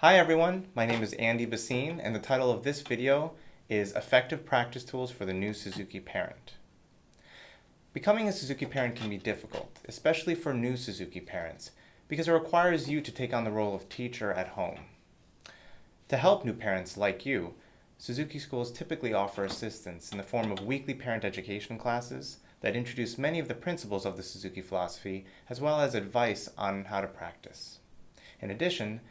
Hi everyone, my name is Andy Bassine, and the title of this video is Effective Practice Tools for the New Suzuki Parent. Becoming a Suzuki parent can be difficult, especially for new Suzuki parents, because it requires you to take on the role of teacher at home. To help new parents like you, Suzuki schools typically offer assistance in the form of weekly parent education classes that introduce many of the principles of the Suzuki philosophy, as well as advice on how to practice. In addition,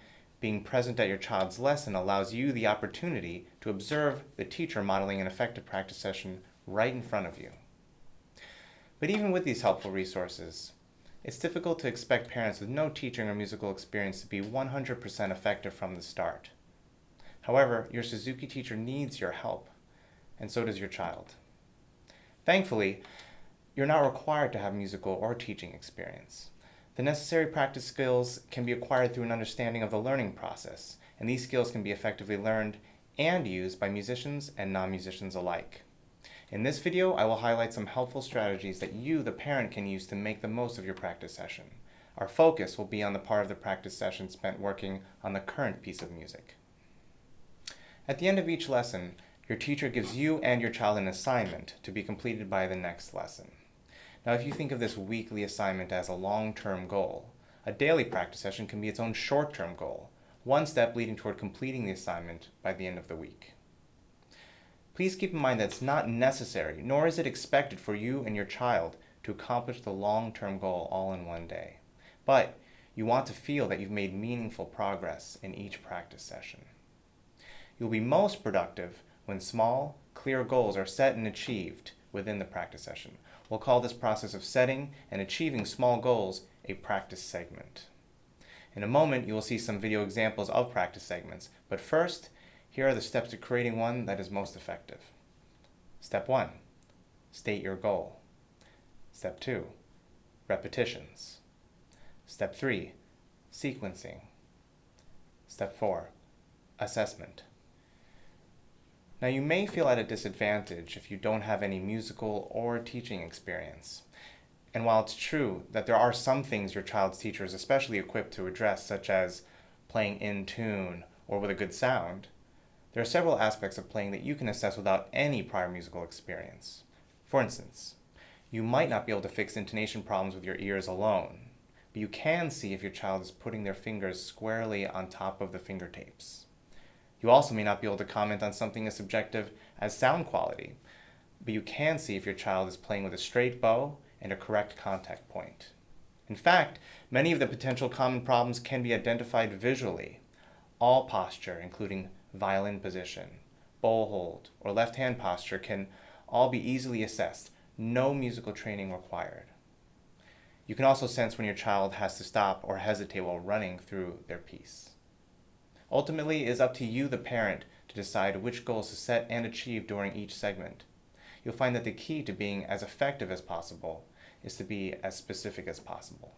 being present at your child's lesson allows you the opportunity to observe the teacher modeling an effective practice session right in front of you. But even with these helpful resources, it's difficult to expect parents with no teaching or musical experience to be 100% effective from the start. However, your Suzuki teacher needs your help, and so does your child. Thankfully, you're not required to have musical or teaching experience. The necessary practice skills can be acquired through an understanding of the learning process, and these skills can be effectively learned and used by musicians and non-musicians alike. In this video, I will highlight some helpful strategies that you, the parent, can use to make the most of your practice session. Our focus will be on the part of the practice session spent working on the current piece of music. At the end of each lesson, your teacher gives you and your child an assignment to be completed by the next lesson. Now, if you think of this weekly assignment as a long-term goal, a daily practice session can be its own short-term goal, one step leading toward completing the assignment by the end of the week. Please keep in mind that it's not necessary, nor is it expected for you and your child to accomplish the long-term goal all in one day. But you want to feel that you've made meaningful progress in each practice session. You'll be most productive when small, clear goals are set and achieved within the practice session. We'll call this process of setting and achieving small goals a practice segment. In a moment, you will see some video examples of practice segments, but first, here are the steps to creating one that is most effective. Step 1, state your goal. Step 2, repetitions. Step 3, sequencing. Step 4, assessment. Now, you may feel at a disadvantage if you don't have any musical or teaching experience. And while it's true that there are some things your child's teacher is especially equipped to address, such as playing in tune or with a good sound, there are several aspects of playing that you can assess without any prior musical experience. For instance, you might not be able to fix intonation problems with your ears alone, but you can see if your child is putting their fingers squarely on top of the finger tapes. You also may not be able to comment on something as subjective as sound quality, but you can see if your child is playing with a straight bow and a correct contact point. In fact, many of the potential common problems can be identified visually. All posture, including violin position, bow hold, or left hand posture, can all be easily assessed. No musical training required. You can also sense when your child has to stop or hesitate while running through their piece. Ultimately, it is up to you, the parent, to decide which goals to set and achieve during each segment. You'll find that the key to being as effective as possible is to be as specific as possible.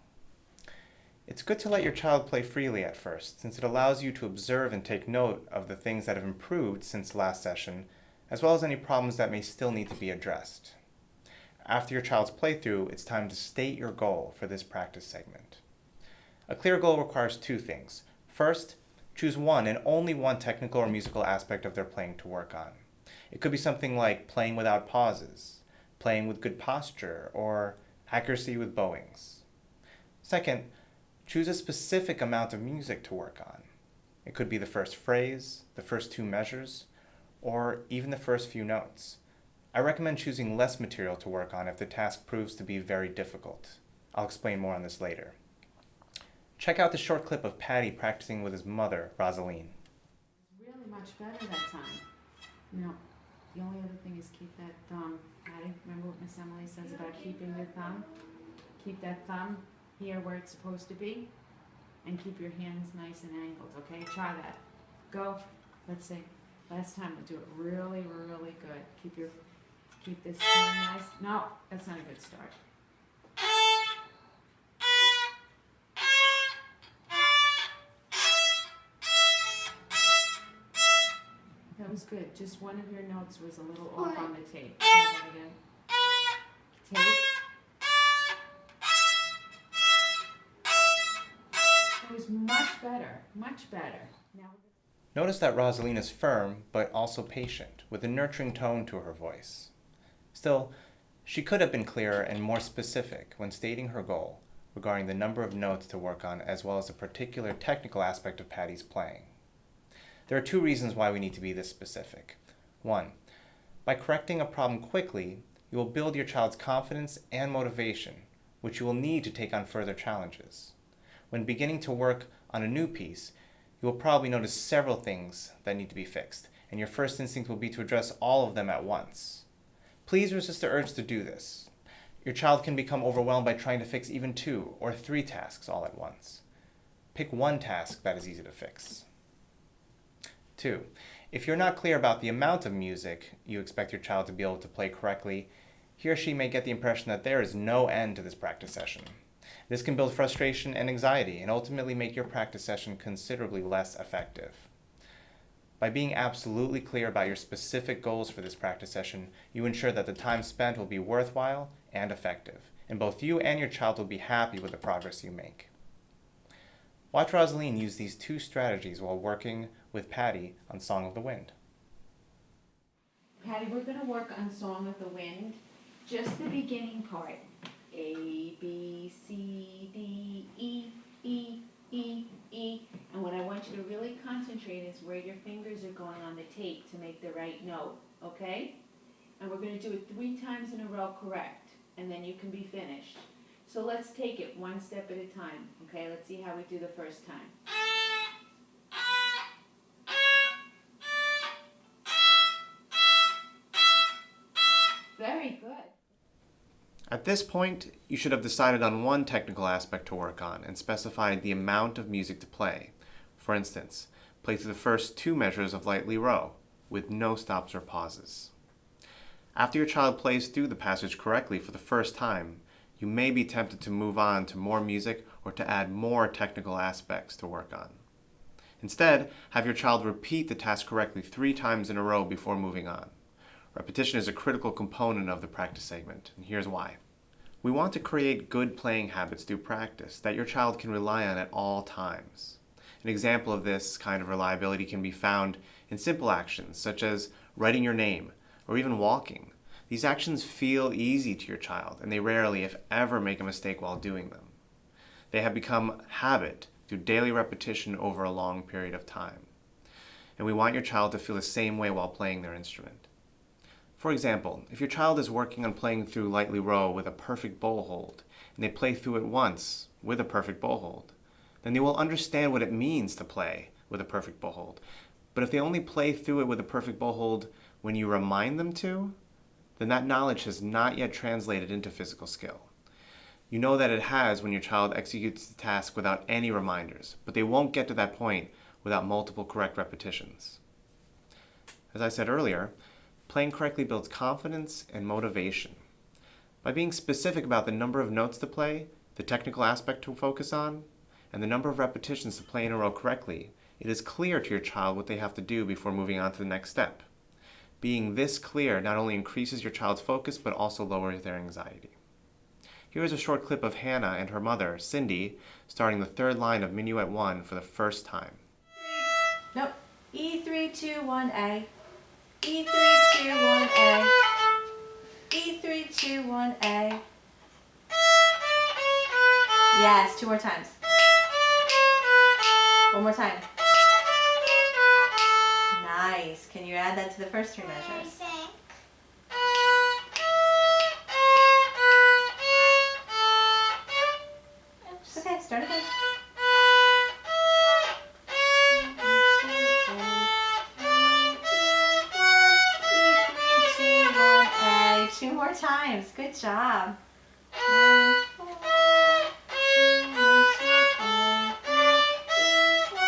It's good to let your child play freely at first, since it allows you to observe and take note of the things that have improved since last session, as well as any problems that may still need to be addressed. After your child's playthrough, it's time to state your goal for this practice segment. A clear goal requires two things. First, choose one and only one technical or musical aspect of their playing to work on. It could be something like playing without pauses, playing with good posture, or accuracy with bowings. Second, choose a specific amount of music to work on. It could be the first phrase, the first two measures, or even the first few notes. I recommend choosing less material to work on if the task proves to be very difficult. I'll explain more on this later. Check out the short clip of Patty practicing with his mother, Rosaline. Really much better that time. Now, the only other thing is keep that thumb. Patty, remember what Miss Emily says about keeping your thumb? Keep that thumb here where it's supposed to be, and keep your hands nice and angled, okay? Try that. Go. Let's see. Last time, we'll do it really, really good. Keep this turn nice. No, that's not a good start. That was good. Just one of your notes was a little off on the tape. Try that again. Tape. It was much better, much better. Now. Notice that Rosaline is firm, but also patient, with a nurturing tone to her voice. Still, she could have been clearer and more specific when stating her goal regarding the number of notes to work on as well as a particular technical aspect of Patty's playing. There are two reasons why we need to be this specific. One, by correcting a problem quickly, you will build your child's confidence and motivation, which you will need to take on further challenges. When beginning to work on a new piece, you will probably notice several things that need to be fixed, and your first instinct will be to address all of them at once. Please resist the urge to do this. Your child can become overwhelmed by trying to fix even 2 or 3 tasks all at once. Pick one task that is easy to fix. 2. If you're not clear about the amount of music you expect your child to be able to play correctly, he or she may get the impression that there is no end to this practice session. This can build frustration and anxiety and ultimately make your practice session considerably less effective. By being absolutely clear about your specific goals for this practice session, you ensure that the time spent will be worthwhile and effective, and both you and your child will be happy with the progress you make. Watch Rosaline use these 2 strategies while working with Patty on Song of the Wind. Patty, we're going to work on Song of the Wind, just the beginning part. A, B, C, D, E, E, E, E. And what I want you to really concentrate is where your fingers are going on the tape to make the right note, okay? And we're going to do it 3 times in a row correct, and then you can be finished. So let's take it one step at a time, okay? Let's see how we do the first time. Very good. At this point, you should have decided on one technical aspect to work on and specified the amount of music to play. For instance, play through the first 2 measures of Lightly Row, with no stops or pauses. After your child plays through the passage correctly for the first time, you may be tempted to move on to more music or to add more technical aspects to work on. Instead, have your child repeat the task correctly 3 times in a row before moving on. Repetition is a critical component of the practice segment, and here's why. We want to create good playing habits through practice that your child can rely on at all times. An example of this kind of reliability can be found in simple actions such as writing your name or even walking. These actions feel easy to your child, and they rarely, if ever, make a mistake while doing them. They have become habit through daily repetition over a long period of time. And we want your child to feel the same way while playing their instrument. For example, if your child is working on playing through Lightly Row with a perfect bow hold, and they play through it once with a perfect bow hold, then they will understand what it means to play with a perfect bow hold. But if they only play through it with a perfect bow hold when you remind them to, then that knowledge has not yet translated into physical skill. You know that it has when your child executes the task without any reminders, but they won't get to that point without multiple correct repetitions. As I said earlier, playing correctly builds confidence and motivation. By being specific about the number of notes to play, the technical aspect to focus on, and the number of repetitions to play in a row correctly, it is clear to your child what they have to do before moving on to the next step. Being this clear not only increases your child's focus, but also lowers their anxiety. Here is a short clip of Hannah and her mother, Cindy, starting the 3rd line of Minuet 1 for the first time. Nope. E321A. E321A. E321A. Yes, 2 more times. 1 more time. Nice. Can you add that to the first 3 measures? Okay, start again. 2 more times. Good job. 1, 4, 2, 1, 2, 3,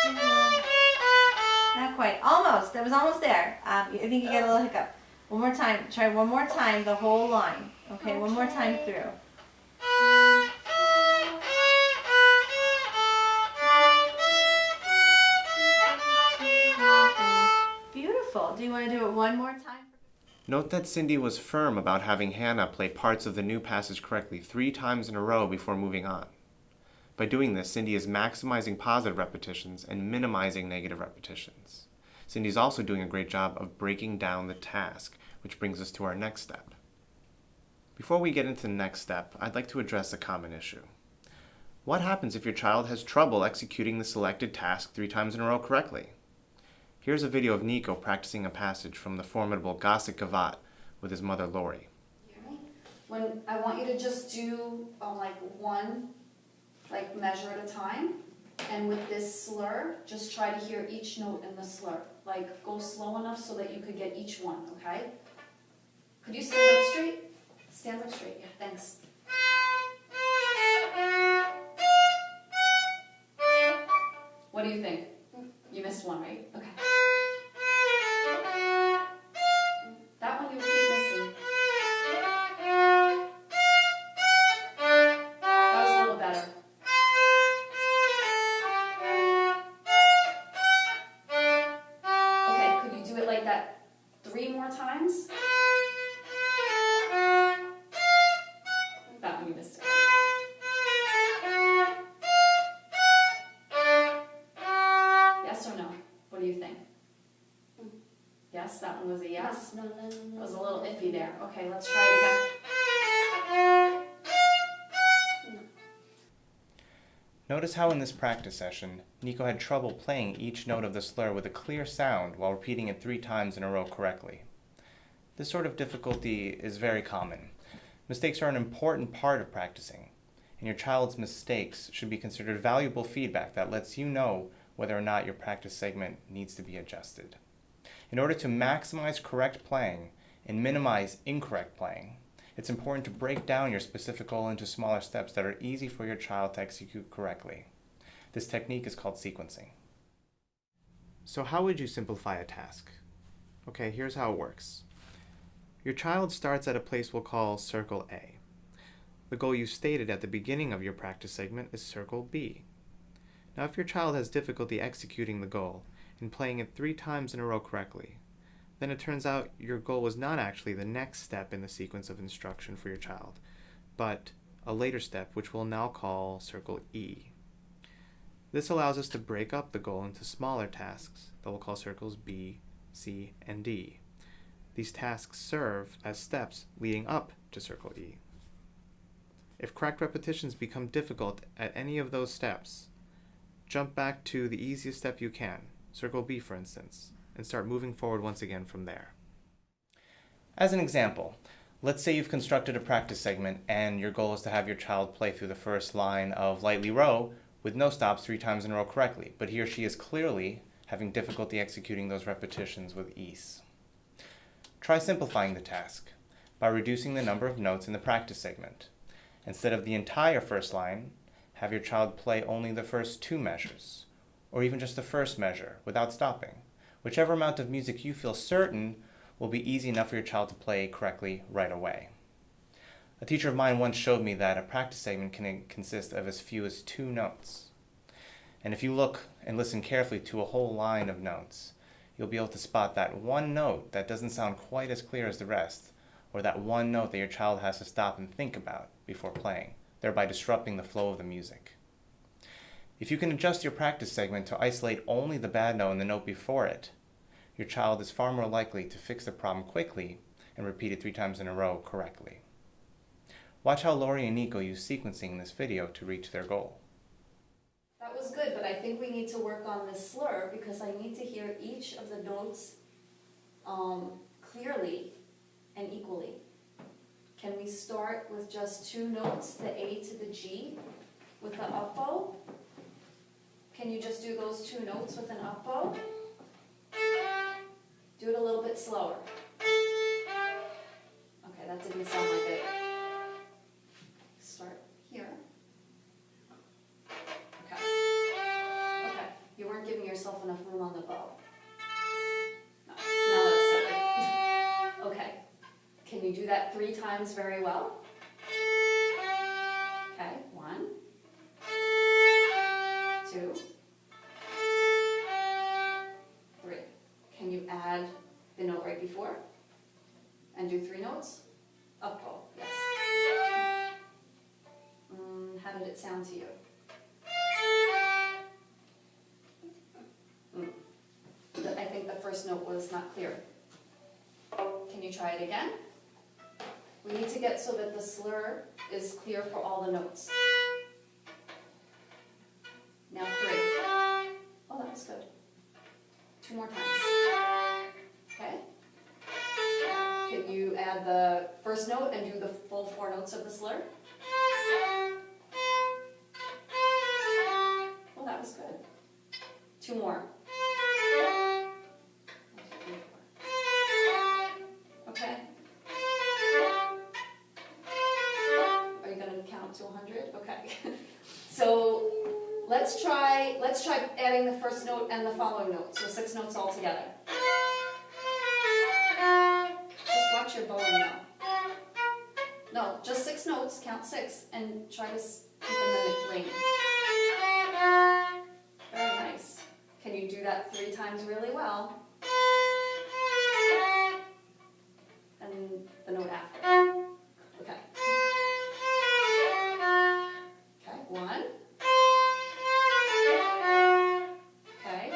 2, 1. Not quite. Almost. That was almost there. I think you got a little hiccup. One more time. Try one more time the whole line. Okay, one more time through. Beautiful. Do you want to do it one more time? Note that Cindy was firm about having Hannah play parts of the new passage correctly 3 times in a row before moving on. By doing this, Cindy is maximizing positive repetitions and minimizing negative repetitions. Cindy's also doing a great job of breaking down the task, which brings us to our next step. Before we get into the next step, I'd like to address a common issue. What happens if your child has trouble executing the selected task 3 times in a row correctly? Here's a video of Nico practicing a passage from the formidable Gosset Gavat with his mother Lori. When I want you to just do one measure at a time, and with this slur, just try to hear each note in the slur. Like, go slow enough so that you could get each one, okay? Could you stand up straight? Stand up straight, yeah, thanks. What do you think? You missed one, right? Okay. That one you keep missing. That was a little better. Okay, could you do it like that 3 more times? That one you missed it. Yes or no? What do you think? Yes, that one was a yes? No. It was a little iffy there. Okay, let's try it again. Notice how in this practice session, Nico had trouble playing each note of the slur with a clear sound while repeating it 3 times in a row correctly. This sort of difficulty is very common. Mistakes are an important part of practicing, and your child's mistakes should be considered valuable feedback that lets you know whether or not your practice segment needs to be adjusted. In order to maximize correct playing and minimize incorrect playing, it's important to break down your specific goal into smaller steps that are easy for your child to execute correctly. This technique is called sequencing. So how would you simplify a task? Okay, here's how it works. Your child starts at a place we'll call circle A. The goal you stated at the beginning of your practice segment is circle B. Now, if your child has difficulty executing the goal and playing it 3 times in a row correctly, then it turns out your goal was not actually the next step in the sequence of instruction for your child, but a later step which we'll now call circle E. This allows us to break up the goal into smaller tasks that we'll call circles B, C, and D. These tasks serve as steps leading up to circle E. If correct repetitions become difficult at any of those steps, jump back to the easiest step you can, circle B for instance, and start moving forward once again from there. As an example, let's say you've constructed a practice segment and your goal is to have your child play through the first line of Lightly Row with no stops 3 times in a row correctly, but he or she is clearly having difficulty executing those repetitions with ease. Try simplifying the task by reducing the number of notes in the practice segment. Instead of the entire first line, have your child play only the first 2 measures, or even just the first measure without stopping. Whichever amount of music you feel certain will be easy enough for your child to play correctly right away. A teacher of mine once showed me that a practice segment can consist of as few as 2 notes. And if you look and listen carefully to a whole line of notes, you'll be able to spot that one note that doesn't sound quite as clear as the rest, or that one note that your child has to stop and think about before playing, thereby disrupting the flow of the music. If you can adjust your practice segment to isolate only the bad note and the note before it, your child is far more likely to fix the problem quickly and repeat it 3 times in a row correctly. Watch how Lori and Nico use sequencing in this video to reach their goal. That was good, but I think we need to work on this slur because I need to hear each of the notes clearly and equally. Can we start with just 2 notes, the A to the G, with the up bow? Can you just do those 2 notes with an up bow? Do it a little bit slower. Okay, that didn't sound like it. Start here. Okay. Okay, you weren't giving yourself enough room on the bow. No, now that's silly. Okay, can you do that 3 times very well? Okay, 1, 2, 3. Can you add the note right before? And do 3 notes? Up bow, yes. How did it sound to you? first note was not clear. Can you try it again? We need to get so that the slur is clear for all the notes. Now 3. Oh, that was good. 2 more times. Okay? Can you add the first note and do the full 4 notes of the slur? Oh, that was good. 2 more. Okay? Are you going to count to 100? Okay. So let's try adding the first note and the following note. So 6 notes all together. Just watch your bowing now. No, just 6 notes, count 6, and try to keep in the ring. Very nice. Can you do that 3 times really well? And the note after. Okay. Okay, 1. Okay.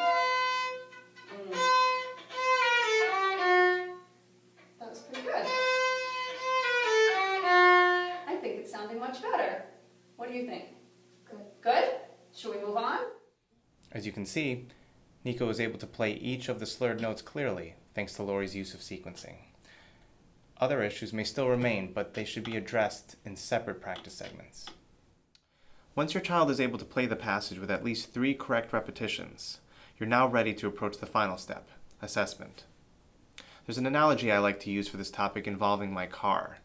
That was pretty good. I think it's sounding much better. What do you think? Good. Good? Should we move on? As you can see, Nico was able to play each of the slurred notes clearly, thanks to Lori's use of sequencing. Other issues may still remain, but they should be addressed in separate practice segments. Once your child is able to play the passage with at least 3 correct repetitions, you're now ready to approach the final step, assessment. There's an analogy I like to use for this topic involving my car.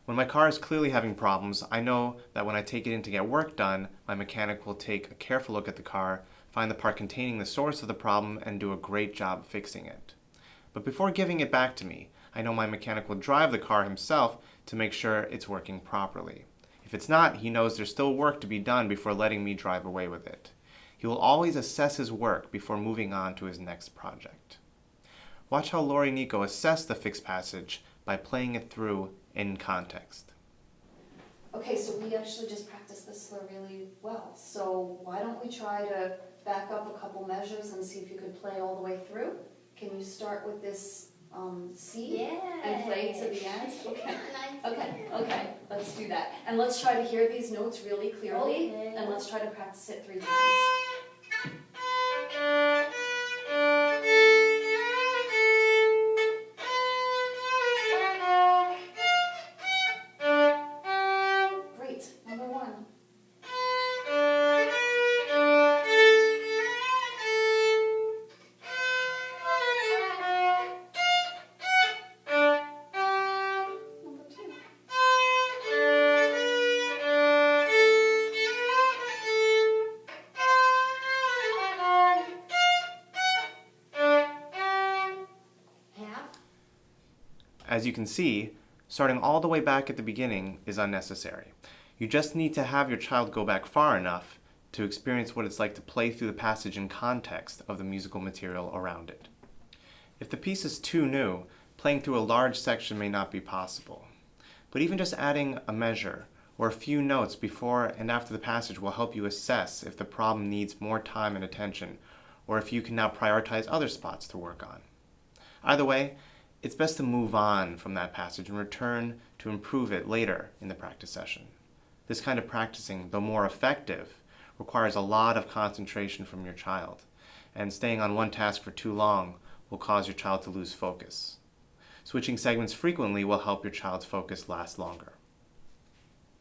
When my car is clearly having problems, I know that when I take it in to get work done, my mechanic will take a careful look at the car, find the part containing the source of the problem, and do a great job fixing it. But before giving it back to me, I know my mechanic will drive the car himself to make sure it's working properly. If it's not, he knows there's still work to be done before letting me drive away with it. He will always assess his work before moving on to his next project. Watch how Lori Nico assess the fixed passage by playing it through in context. Okay, so we actually just practiced this slur really well. So why don't we try to back up a couple measures and see if you could play all the way through? Can you start with this C and play to the end? Okay, let's do that. And let's try to hear these notes really clearly, and let's try to practice it 3 times. Great, number 1. Number 2. Half. As you can see, starting all the way back at the beginning is unnecessary. You just need to have your child go back far enough to experience what it's like to play through the passage in context of the musical material around it. If the piece is too new, playing through a large section may not be possible. But even just adding a measure or a few notes before and after the passage will help you assess if the problem needs more time and attention, or if you can now prioritize other spots to work on. Either way, it's best to move on from that passage and return to improve it later in the practice session. This kind of practicing, though more effective, requires a lot of concentration from your child, and staying on one task for too long will cause your child to lose focus. Switching segments frequently will help your child's focus last longer.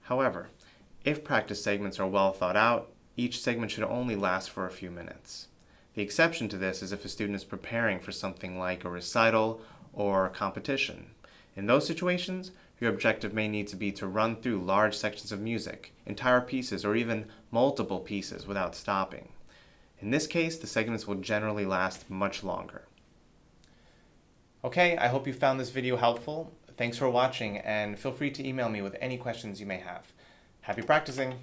However, if practice segments are well thought out, each segment should only last for a few minutes. The exception to this is if a student is preparing for something like a recital or a competition. In those situations, your objective may need to be to run through large sections of music, entire pieces, or even multiple pieces without stopping. In this case, the segments will generally last much longer. Okay, I hope you found this video helpful. Thanks for watching, and feel free to email me with any questions you may have. Happy practicing!